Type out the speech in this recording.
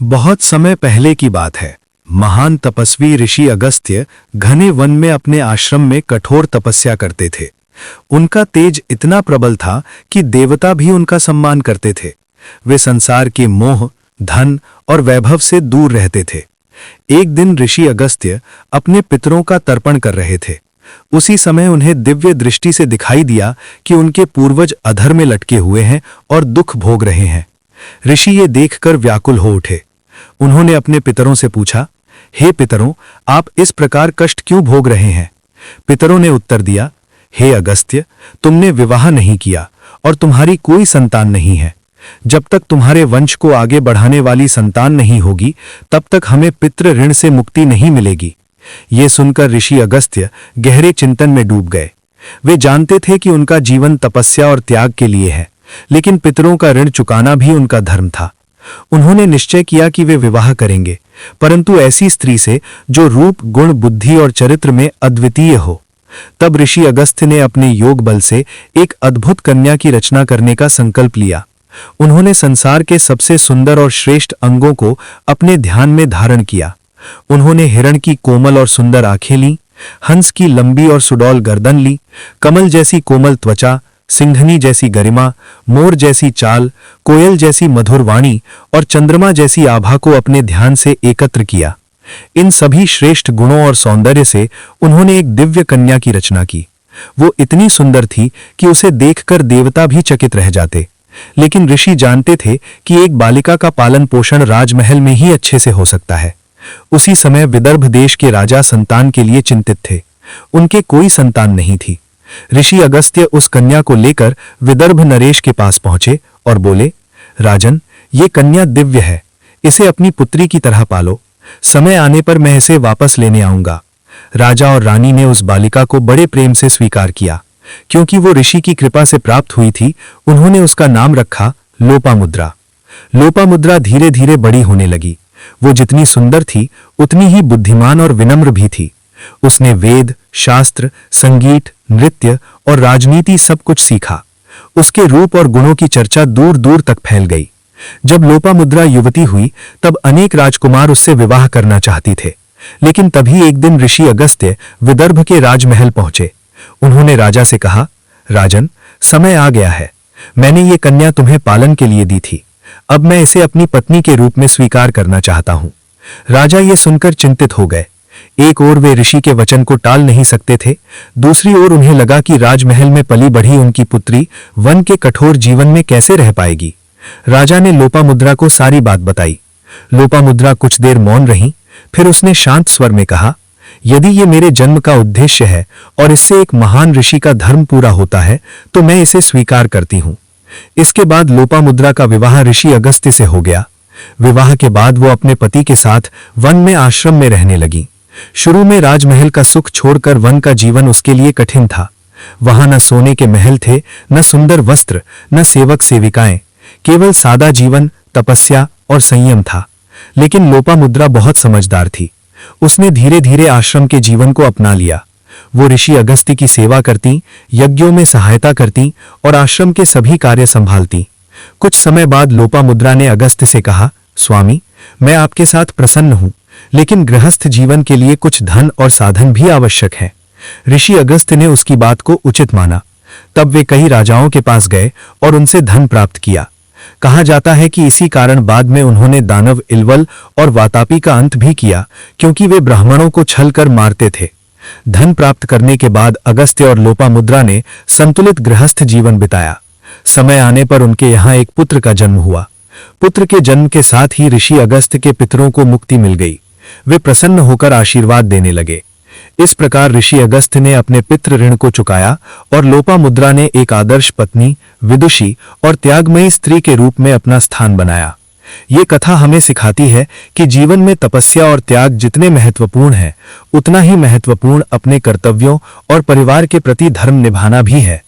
बहुत समय पहले की बात है। महान तपस्वी ऋषि अगस्त्य घने वन में अपने आश्रम में कठोर तपस्या करते थे। उनका तेज इतना प्रबल था कि देवता भी उनका सम्मान करते थे। वे संसार के मोह, धन और वैभव से दूर रहते थे। एक दिन ऋषि अगस्त्य अपने पितरों का तर्पण कर रहे थे। उसी समय उन्हें दिव्य दृष्टि से दिखाई दिया कि उनके पूर्वज अधर में लटके हुए हैं और दुख भोग रहे हैं। ऋषि ये देखकर व्याकुल हो उठे। उन्होंने अपने पितरों से पूछा, हे पितरों, आप इस प्रकार कष्ट क्यों भोग रहे हैं? पितरों ने उत्तर दिया, हे अगस्त्य, तुमने विवाह नहीं किया और तुम्हारी कोई संतान नहीं है। जब तक तुम्हारे वंश को आगे बढ़ाने वाली संतान नहीं होगी, तब तक हमें पितृ ऋण से मुक्ति नहीं मिलेगी। ये सुनकर ऋषि अगस्त्य गहरे चिंतन में डूब गए। वे जानते थे कि उनका जीवन तपस्या और त्याग के लिए है, लेकिन पितरों का ऋण चुकाना भी उनका धर्म था। उन्होंने निश्चय किया कि वे विवाह करेंगे, परंतु ऐसी स्त्री से जो रूप, गुण, बुद्धि और चरित्र में अद्वितीय हो। तब ऋषि अगस्त्य ने अपने योग बल से एक अद्भुत कन्या की रचना करने का संकल्प लिया। उन्होंने संसार के सबसे सुंदर और श्रेष्ठ अंगों को अपने ध्यान में धारण किया। उन्होंने हिरण की कोमल और सुंदर आंखें ली, हंस की लंबी और सुडौल गर्दन ली, कमल जैसी कोमल त्वचा, सिंघनी जैसी गरिमा, मोर जैसी चाल, कोयल जैसी मधुर वाणी और चंद्रमा जैसी आभा को अपने ध्यान से एकत्र किया। इन सभी श्रेष्ठ गुणों और सौंदर्य से उन्होंने एक दिव्य कन्या की रचना की। वो इतनी सुंदर थी कि उसे देखकर देवता भी चकित रह जाते। लेकिन ऋषि जानते थे कि एक बालिका का पालन पोषण राजमहल में ही अच्छे से हो सकता है। उसी समय विदर्भ देश के राजा संतान के लिए चिंतित थे। उनके कोई संतान नहीं थी। ऋषि अगस्त्य उस कन्या को लेकर विदर्भ नरेश के पास पहुंचे और बोले, राजन, ये कन्या दिव्य है, इसे अपनी पुत्री की तरह पालो। समय आने पर मैं इसे वापस लेने आऊंगा। राजा और रानी ने उस बालिका को बड़े प्रेम से स्वीकार किया। क्योंकि वो ऋषि की कृपा से प्राप्त हुई थी, उन्होंने उसका नाम रखा लोपामुद्रा। लोपामुद्रा धीरे धीरे बड़ी होने लगी। वो जितनी सुंदर थी, उतनी ही बुद्धिमान और विनम्र भी थी। उसने वेद, शास्त्र, संगीत, नृत्य और राजनीति सब कुछ सीखा। उसके रूप और गुणों की चर्चा दूर दूर तक फैल गई। जब लोपामुद्रा युवती हुई, तब अनेक राजकुमार उससे विवाह करना चाहती थे। लेकिन तभी एक दिन ऋषि अगस्त्य विदर्भ के राजमहल पहुंचे। उन्होंने राजा से कहा, राजन, समय आ गया है। मैंने ये कन्या तुम्हें पालन के लिए दी थी। अब मैं इसे अपनी पत्नी के रूप में स्वीकार करना चाहता हूं। राजा ये सुनकर चिंतित हो गए। एक ओर वे ऋषि के वचन को टाल नहीं सकते थे, दूसरी ओर उन्हें लगा कि राजमहल में पली बढ़ी उनकी पुत्री वन के कठोर जीवन में कैसे रह पाएगी। राजा ने लोपामुद्रा को सारी बात बताई। लोपामुद्रा कुछ देर मौन रही, फिर उसने शांत स्वर में कहा, यदि ये मेरे जन्म का उद्देश्य है और इससे एक महान ऋषि का धर्म पूरा होता है, तो मैं इसे स्वीकार करती हूं। इसके बाद लोपामुद्रा का विवाह ऋषि अगस्त्य से हो गया। विवाह के बाद वो अपने पति के साथ वन में आश्रम में रहने लगी। शुरू में राजमहल का सुख छोड़कर वन का जीवन उसके लिए कठिन था। वहां न सोने के महल थे, न सुंदर वस्त्र, न सेवक सेविकाएं, केवल सादा जीवन, तपस्या और संयम था। लेकिन लोपामुद्रा बहुत समझदार थी। उसने धीरे धीरे आश्रम के जीवन को अपना लिया। वो ऋषि अगस्त्य की सेवा करती, यज्ञों में सहायता करती और आश्रम के सभी कार्य संभालती। कुछ समय बाद लोपामुद्रा ने अगस्त्य से कहा, स्वामी, मैं आपके साथ प्रसन्न हूं, लेकिन गृहस्थ जीवन के लिए कुछ धन और साधन भी आवश्यक है। ऋषि अगस्त्य ने उसकी बात को उचित माना। तब वे कई राजाओं के पास गए और उनसे धन प्राप्त किया। कहा जाता है कि इसी कारण बाद में उन्होंने दानव इलवल और वातापी का अंत भी किया, क्योंकि वे ब्राह्मणों को छल कर मारते थे। धन प्राप्त करने के बाद अगस्त्य और लोपामुद्रा ने संतुलित गृहस्थ जीवन बिताया। समय आने पर उनके यहाँ एक पुत्र का जन्म हुआ। पुत्र के जन्म के साथ ही ऋषि अगस्त्य के पितरों को मुक्ति मिल गई। वे प्रसन्न होकर आशीर्वाद देने लगे। इस प्रकार ऋषि अगस्त्य ने अपने पितृ ऋण को चुकाया और लोपामुद्रा ने एक आदर्श पत्नी, विदुषी और त्यागमयी स्त्री के रूप में अपना स्थान बनाया। ये कथा हमें सिखाती है कि जीवन में तपस्या और त्याग जितने महत्वपूर्ण हैं, उतना ही महत्वपूर्ण अपने कर्तव्यों और परिवार के प्रति धर्म निभाना भी है।